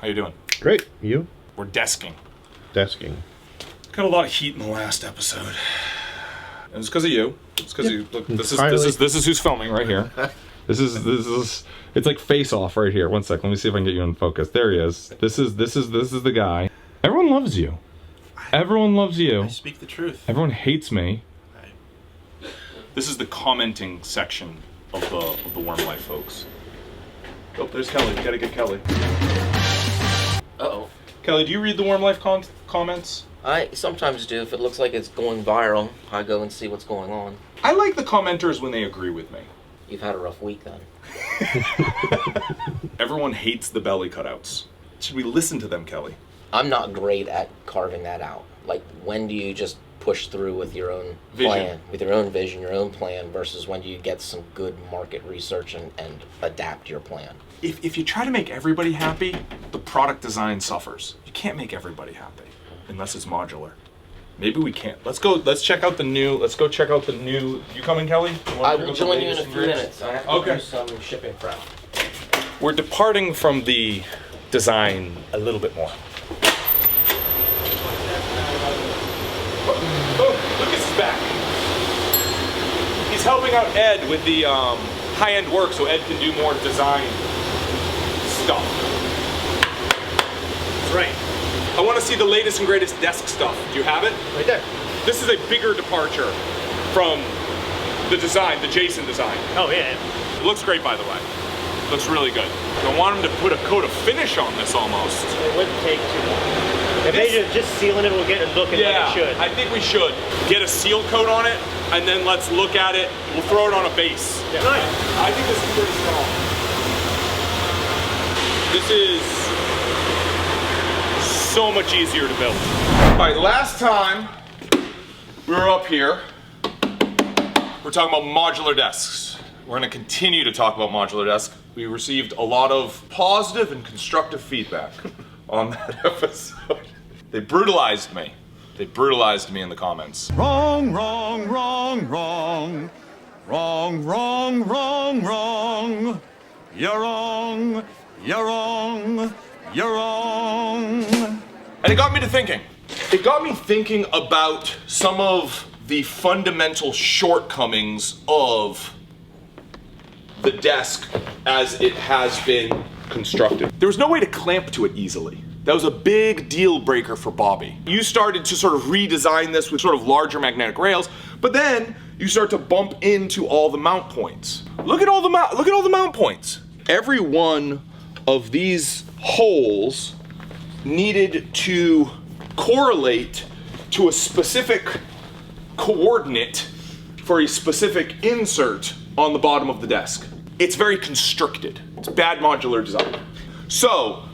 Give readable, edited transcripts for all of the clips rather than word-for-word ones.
How you doing? Great. You? We're desking. Desking. Got a lot of heat in the last episode. And it's because of you. It's because you. Look, this is who's filming right here. This is. It's like Face Off right here. 1 sec. Let me see if I can get you in focus. There he is. This is the guy. Everyone loves you. Everyone loves you. I speak the truth. Everyone hates me. This is the commenting section of the Wyrm Lyfe folks. Oh, there's Kelly. You gotta get Kelly. Uh-oh. Kelly, do you read the Wyrm Lyfe comments? I sometimes do. If it looks like it's going viral, I go and see what's going on. I like the commenters when they agree with me. You've had a rough week then. Everyone hates the belly cutouts. Should we listen to them, Kelly? I'm not great at carving that out. Like, when do you just push through with your own vision. Plan, with your own vision, your own plan, versus when do you get some good market research and adapt your plan? If you try to make everybody happy, the product design suffers. You can't make everybody happy unless it's modular. Maybe we can't. Let's go check out the new. You coming, Kelly? I will join you in a few minutes. I have to do some shipping prep. We're departing from the design a little bit more. Oh, Lucas is back. He's helping out Ed with the high-end work so Ed can do more design stuff. That's right. I want to see the latest and greatest desk stuff. Do you have it? Right there. This is a bigger departure from the design, the Jason design. Oh, yeah. It looks great, by the way. It looks really good. I want him to put a coat of finish on this almost. It wouldn't take too long. If they just sealing it, we'll get it looking like it should. I think we should. Get a seal coat on it, and then let's look at it. We'll throw it on a base. Yeah. Nice. I think this is pretty strong. This is so much easier to build. All right, last time we were up here, we're talking about modular desks. We're gonna continue to talk about modular desks. We received a lot of positive and constructive feedback on that episode. They brutalized me. They brutalized me in the comments. Wrong, wrong, wrong, wrong. Wrong, wrong, wrong, wrong. You're wrong, you're wrong, you're wrong. And it got me to thinking. It got me thinking about some of the fundamental shortcomings of the desk as it has been constructed. There was no way to clamp to it easily. That was a big deal breaker for Bobby. You started to sort of redesign this with sort of larger magnetic rails, but then you start to bump into all the mount points. Look at all the mount points. Every one of these holes needed to correlate to a specific coordinate for a specific insert on the bottom of the desk. It's very constricted. It's bad modular design. So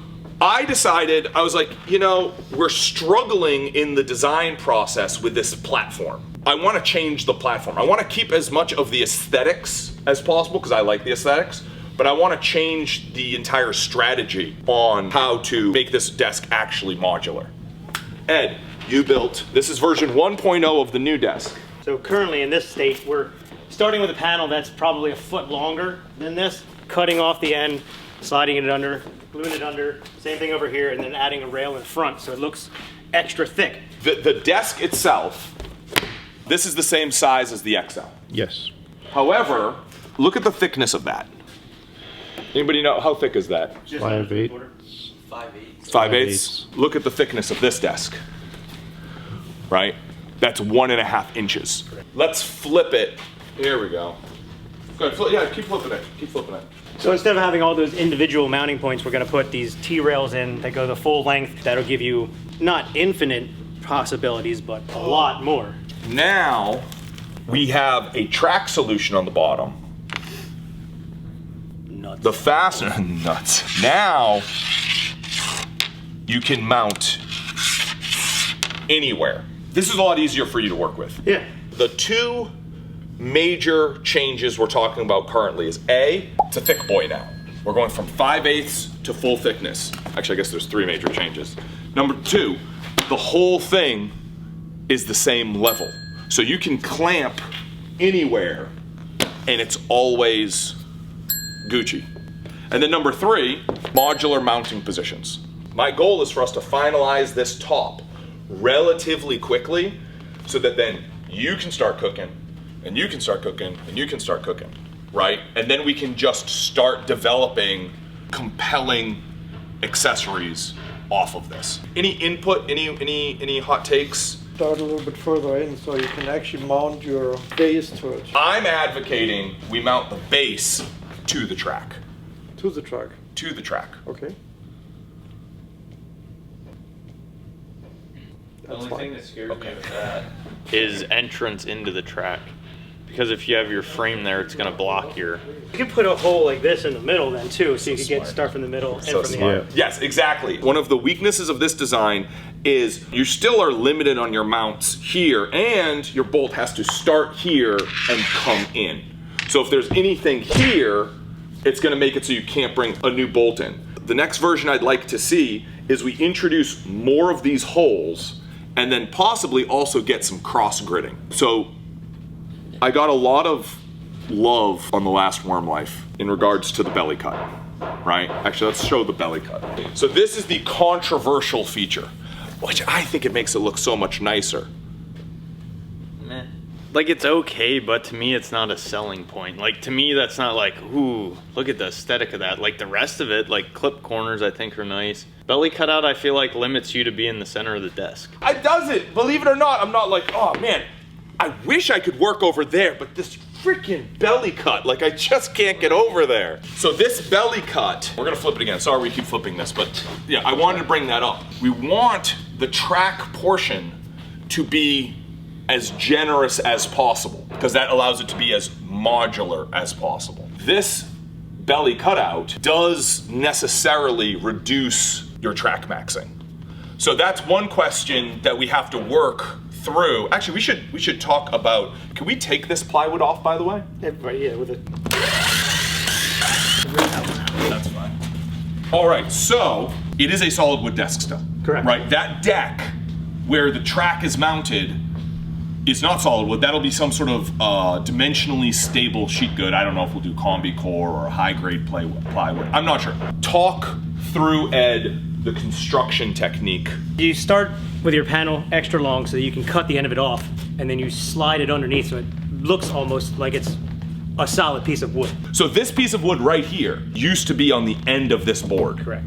I decided, I was like, you know, we're struggling in the design process with this platform. I want to change the platform. I want to keep as much of the aesthetics as possible because I like the aesthetics, but I want to change the entire strategy on how to make this desk actually modular. Ed, you built, this is version 1.0 of the new desk. So currently in this state, we're starting with a panel that's probably a foot longer than this, cutting off the end, sliding it under, gluing it under, same thing over here, and then adding a rail in front so it looks extra thick. The desk itself, this is the same size as the XL. Yes. However, look at the thickness of that. Anybody know, how thick is that? 5/8. 5/8. Look at the thickness of this desk, right? That's 1.5 inches. Let's flip it. Here we go. Go ahead, yeah, keep flipping it, keep flipping it. So instead of having all those individual mounting points, we're going to put these T-rails in that go the full length. That'll give you not infinite possibilities, but a lot more. Now we have a track solution on the bottom. Nuts. The fastener, nuts. Now you can mount anywhere. This is a lot easier for you to work with. Yeah. The two major changes we're talking about currently is A, it's a thick boy now. We're going from 5/8 to full thickness. Actually, I guess there's 3 major changes. Number 2, the whole thing is the same level. So you can clamp anywhere and it's always Gucci. And then number 3, modular mounting positions. My goal is for us to finalize this top relatively quickly so that then you can start cooking, and you can start cooking, and you can start cooking, right? And then we can just start developing compelling accessories off of this. Any input, any hot takes? Start a little bit further in so you can actually mount your base to it. I'm advocating we mount the base to the track. To the truck. To the track. Okay. The only thing that scares Okay. me with that is entrance into the track. Because if you have your frame there, it's gonna block your... You can put a hole like this in the middle then too, so you can start from the middle and from the end. Yes, exactly. One of the weaknesses of this design is you still are limited on your mounts here, and your bolt has to start here and come in. So if there's anything here, it's gonna make it so you can't bring a new bolt in. The next version I'd like to see is we introduce more of these holes and then possibly also get some cross gridding. So I got a lot of love on the last Wyrm Lyfe in regards to the belly cut, right? Actually, let's show the belly cut. So this is the controversial feature, which I think it makes it look so much nicer. Meh. Like, it's okay, but to me, it's not a selling point. Like, to me, that's not like, ooh, look at the aesthetic of that. Like, the rest of it, like, clip corners, I think are nice. Belly cutout, I feel like, limits you to be in the center of the desk. It doesn't, believe it or not. I'm not like, oh man, I wish I could work over there, but this freaking belly cut, like I just can't get over there. So this belly cut, we're gonna flip it again. Sorry we keep flipping this, but yeah, I wanted to bring that up. We want the track portion to be as generous as possible because that allows it to be as modular as possible. This belly cutout does necessarily reduce your track maxing. So that's one question that we have to work through. Actually, we should talk about, can we take this plywood off, by the way? Yeah, with it. That's fine. All right, so it is a solid wood desk still. Correct. Right, that deck where the track is mounted is not solid wood. That'll be some sort of dimensionally stable sheet good. I don't know if we'll do combi core or high grade plywood. I'm not sure. Talk through, Ed, the construction technique. You start with your panel extra long so that you can cut the end of it off, and then you slide it underneath so it looks almost like it's a solid piece of wood. So this piece of wood right here used to be on the end of this board. Correct.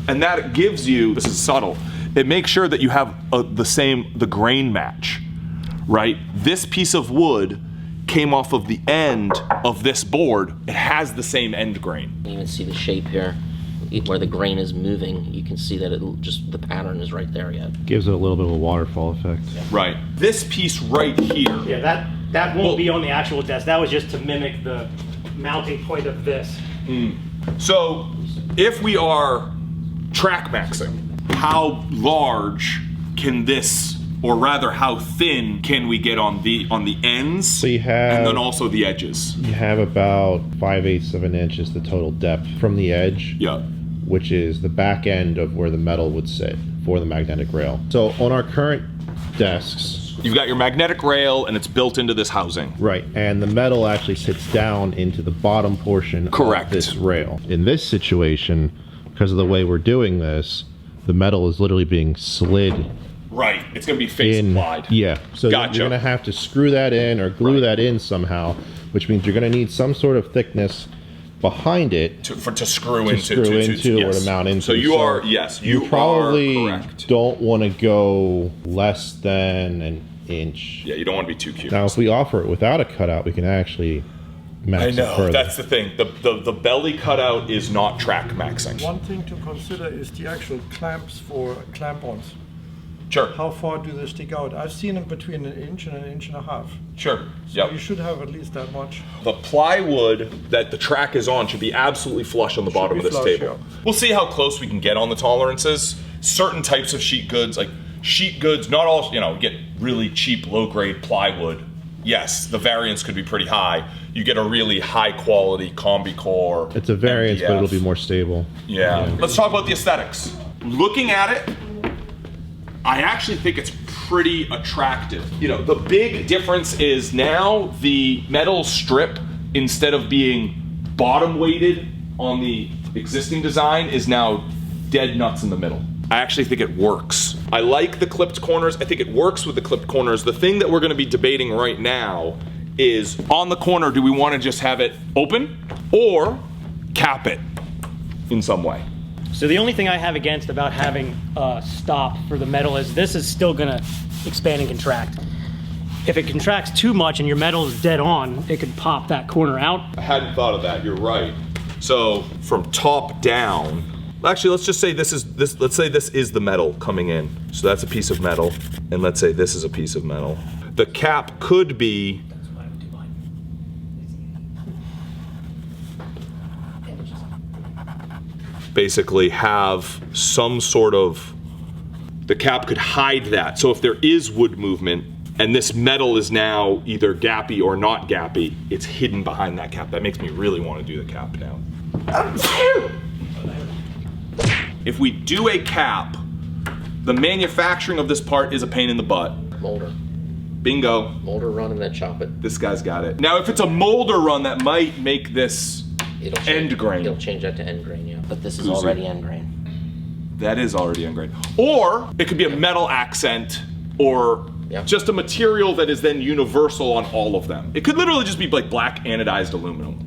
And that gives you, this is subtle, it makes sure that you have the grain match, right? This piece of wood came off of the end of this board. It has the same end grain. You can even see the shape here. Where the grain is moving, you can see that the pattern is right there yet. Gives it a little bit of a waterfall effect. Right. This piece right here. Yeah, that won't be on the actual desk. That was just to mimic the mounting point of this. So if we are track maxing, how large can this, or rather how thin can we get on the ends? So you have, and then also the edges. You have about 5/8 of an inch is the total depth from the edge. Yeah. Which is the back end of where the metal would sit for the magnetic rail. So on our current desks, you've got your magnetic rail and it's built into this housing. Right, and the metal actually sits down into the bottom portion of this rail. In this situation, because of the way we're doing this, the metal is literally being slid. Right, it's gonna be face applied. Yeah, so Gotcha. you're gonna have to screw that in or glue that in somehow, which means you're gonna need some sort of thickness behind it to screw into or to mount into. So you are, yes, you probably are correct. don't want to go less than an inch. Yeah, you don't want to be too cute. Now, if we offer it without a cutout, we can actually max it further. That's the thing. The belly cutout is not track maxing. One thing to consider is the actual clamps for clamp-ons. Sure. How far do they stick out? I've seen them between an inch and an inch and a half. Sure. So you should have at least that much. The plywood that the track is on should be absolutely flush on the bottom of this table. Yeah. We'll see how close we can get on the tolerances. Certain types of sheet goods, like sheet goods, not all, get really cheap, low-grade plywood. Yes, the variance could be pretty high. You get a really high-quality combi core. It's a variance, MDF. but it'll be more stable. Yeah. Let's talk about the aesthetics. Looking at it, I actually think it's pretty attractive. The big difference is now the metal strip, instead of being bottom weighted on the existing design, is now dead nuts in the middle. I actually think it works. I like the clipped corners. I think it works with the clipped corners. The thing that we're gonna be debating right now is on the corner, do we wanna just have it open or cap it in some way? So the only thing I have against about having a stop for the metal is this is still gonna expand and contract. If it contracts too much and your metal is dead on, it could pop that corner out. I hadn't thought of that, you're right. So from top down, actually let's just say let's say this is the metal coming in. So that's a piece of metal, and let's say this is a piece of metal. The cap could be basically have some sort of, the cap could hide that. So if there is wood movement and this metal is now either gappy or not gappy, it's hidden behind that cap. That makes me really want to do the cap now. If we do a cap, the manufacturing of this part is a pain in the butt. Molder. Bingo. Molder run and then chop it. This guy's got it. Now if it's a molder run, that might make this end grain. It'll change that to end grain, yeah. But this is Koozie. already end grain. That is already end grain. Or it could be a metal accent, or just a material that is then universal on all of them. It could literally just be like black anodized aluminum.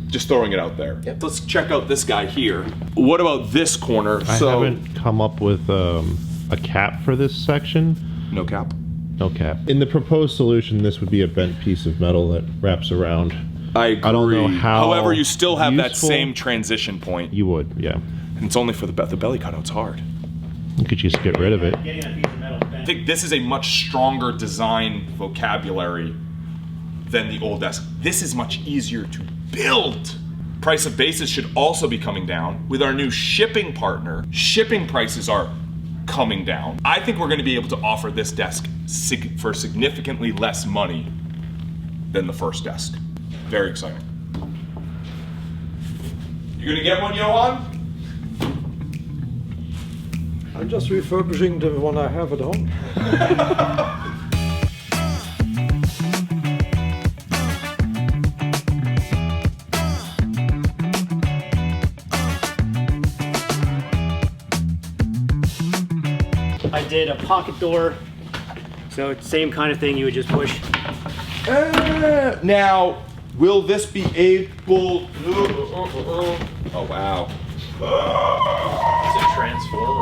Just throwing it out there. Yep. Let's check out this guy here. What about this corner? I haven't come up with a cap for this section. No cap? No cap. In the proposed solution, this would be a bent piece of metal that wraps around. I agree. I don't know how. However, you still have that useful. same transition point. You would, yeah. And it's only for the belly cutout's hard. You could just get rid of it. Getting that piece of metal bent. I think this is a much stronger design vocabulary than the old desk. This is much easier to build. Price of bases should also be coming down. With our new shipping partner, shipping prices are coming down. I think we're gonna be able to offer this desk for significantly less money than the first desk. Very exciting. You gonna get one, Johan? I'm just refurbishing the one I have at home. I did a pocket door, so same kind of thing, you would just push. Now, will this be able? Oh wow. It's a transformer.